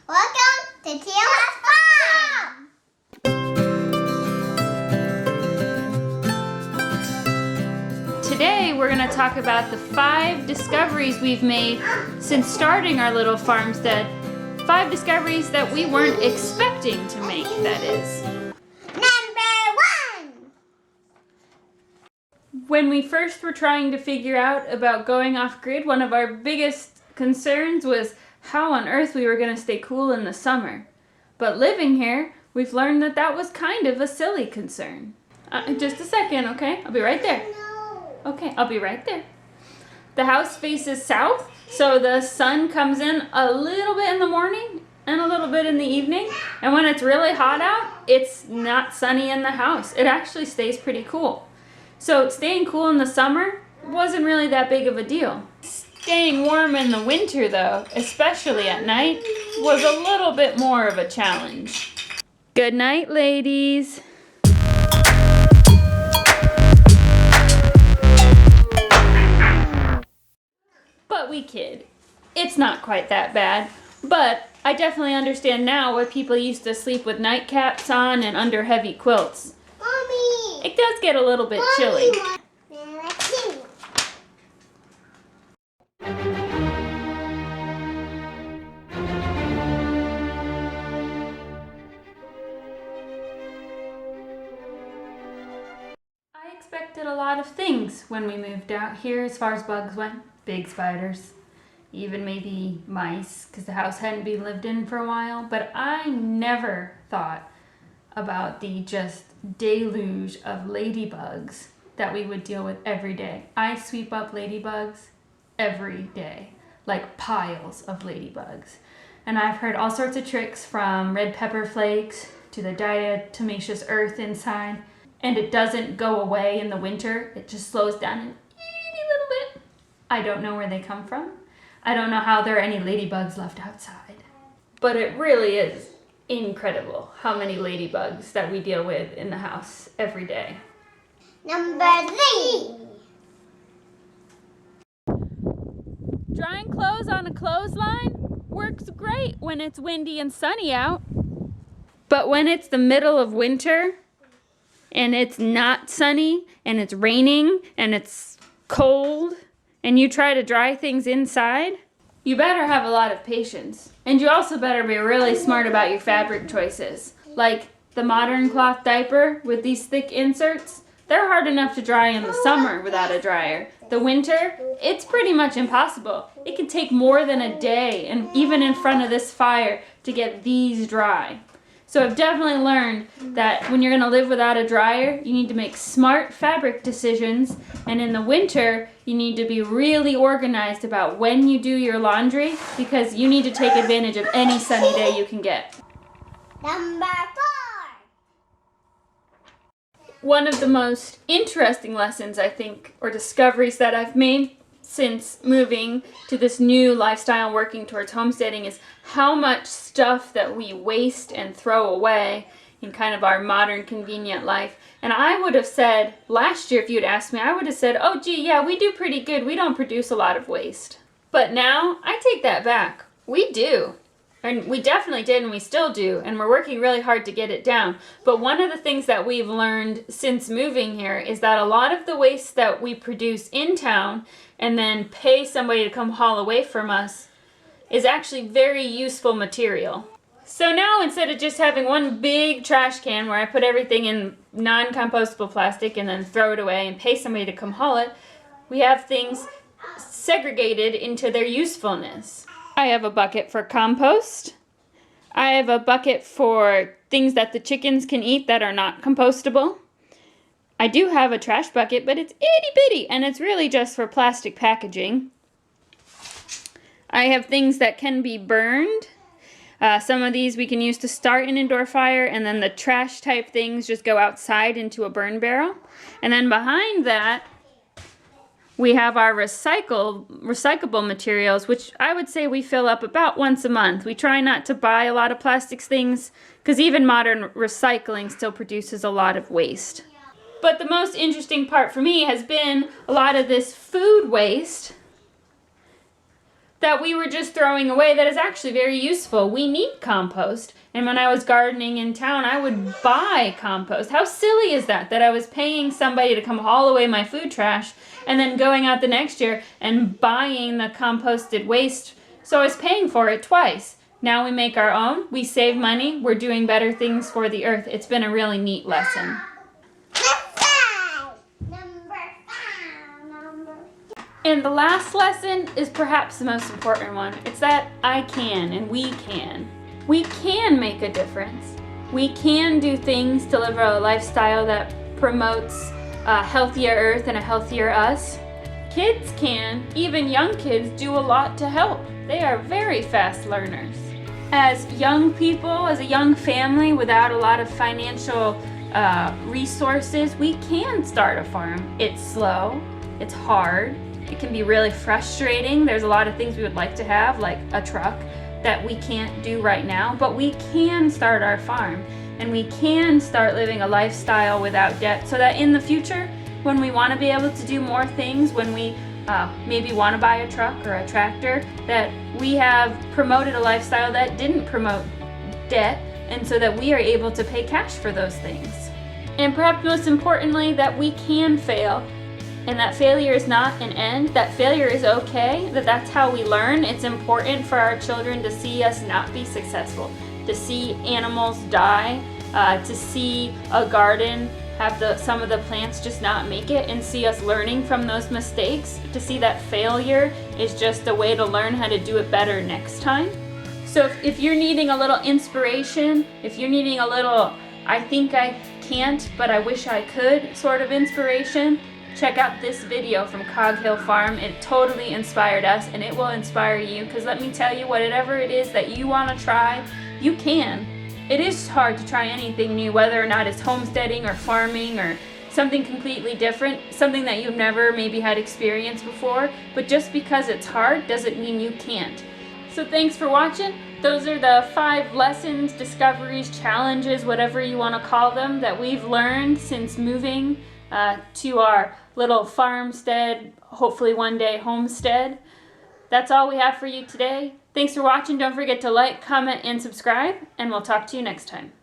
Welcome to Teal House Farm! Today we're going to talk about the 5 discoveries we've made since starting our little farmstead. 5 discoveries that we weren't expecting to make, that is. Number 1! When we first were trying to figure out about going off-grid, one of our biggest concerns was how on earth we were going to stay cool in the summer. But living here, we've learned that that was kind of a silly concern. Just a second, okay? I'll be right there. Okay, I'll be right there. The house faces south, so the sun comes in a little bit in the morning and a little bit in the evening. And when it's really hot out, it's not sunny in the house. It actually stays pretty cool. So staying cool in the summer wasn't really that big of a deal. Staying warm in the winter, though, especially at night, was a little bit more of a challenge. Good night, ladies. But we kid. It's not quite that bad. But I definitely understand now why people used to sleep with nightcaps on and under heavy quilts. Mommy! It does get a little bit chilly. I expected a lot of things when we moved out here as far as bugs went. Big spiders, even maybe mice, because the house hadn't been lived in for a while. But I never thought about the just deluge of ladybugs that we would deal with every day. I sweep up ladybugs every day, like piles of ladybugs. And I've heard all sorts of tricks, from red pepper flakes to the diatomaceous earth inside. And it doesn't go away in the winter. It just slows down an itty little bit. I don't know where they come from. I don't know how there are any ladybugs left outside. But it really is incredible how many ladybugs that we deal with in the house every day. Number 3! Drying clothes on a clothesline works great when it's windy and sunny out. But when it's the middle of winter and it's not sunny and it's raining and it's cold and you try to dry things inside, you better have a lot of patience. And you also better be really smart about your fabric choices. Like the modern cloth diaper with these thick inserts, they're hard enough to dry in the summer without a dryer. The winter, it's pretty much impossible. It can take more than a day, and even in front of this fire, to get these dry. So I've definitely learned that when you're going to live without a dryer, you need to make smart fabric decisions. And in the winter, you need to be really organized about when you do your laundry, because you need to take advantage of any sunny day you can get. Number 4! One of the most interesting lessons, I think, or discoveries that I've made since moving to this new lifestyle working towards homesteading is how much stuff that we waste and throw away in kind of our modern convenient life. And I would have said, last year if you'd asked me, I would have said, oh gee, yeah, we do pretty good. We don't produce a lot of waste. But now, I take that back. We do. And we definitely did, and we still do, and we're working really hard to get it down. But one of the things that we've learned since moving here is that a lot of the waste that we produce in town and then pay somebody to come haul away from us is actually very useful material. So now, instead of just having one big trash can where I put everything in non-compostable plastic and then throw it away and pay somebody to come haul it, we have things segregated into their usefulness. I have a bucket for compost. I have a bucket for things that the chickens can eat that are not compostable. I do have a trash bucket, but it's itty bitty, and it's really just for plastic packaging. I have things that can be burned. Some of these we can use to start an indoor fire, and then the trash type things just go outside into a burn barrel. And then behind that, we have our recyclable materials, which I would say we fill up about once a month. We try not to buy a lot of plastics things, because even modern recycling still produces a lot of waste. But the most interesting part for me has been a lot of this food waste that we were just throwing away that is actually very useful. We need compost. And when I was gardening in town, I would buy compost. How silly is that I was paying somebody to come haul away my food trash and then going out the next year and buying the composted waste. So I was paying for it twice. Now we make our own. We save money. We're doing better things for the earth. It's been a really neat lesson. And the last lesson is perhaps the most important one. It's that I can and we can. We can make a difference. We can do things to live a lifestyle that promotes a healthier earth and a healthier us. Kids can, even young kids, do a lot to help. They are very fast learners. As young people, as a young family without a lot of financial resources, we can start a farm. It's slow, it's hard, it can be really frustrating. There's a lot of things we would like to have, like a truck, that we can't do right now, but we can start our farm and we can start living a lifestyle without debt so that in the future, when we want to be able to do more things, when we maybe want to buy a truck or a tractor, that we have promoted a lifestyle that didn't promote debt, and so that we are able to pay cash for those things. And perhaps most importantly, that we can fail, and that failure is not an end, that failure is okay, that's how we learn. It's important for our children to see us not be successful, to see animals die, to see a garden have some of the plants just not make it, and see us learning from those mistakes, to see that failure is just a way to learn how to do it better next time. So if you're needing a little inspiration, if you're needing a little, I think I can't, but I wish I could sort of inspiration, check out this video from Teal House Farm. It totally inspired us, and it will inspire you, because let me tell you, whatever it is that you want to try, you can. It is hard to try anything new, whether or not it's homesteading or farming or something completely different, something that you've never maybe had experience before, but just because it's hard doesn't mean you can't. So thanks for watching. Those are the 5 lessons, discoveries, challenges, whatever you want to call them, that we've learned since moving to our little farmstead, hopefully one day homestead. That's all we have for you today. Thanks for watching. Don't forget to like, comment, and subscribe, and we'll talk to you next time.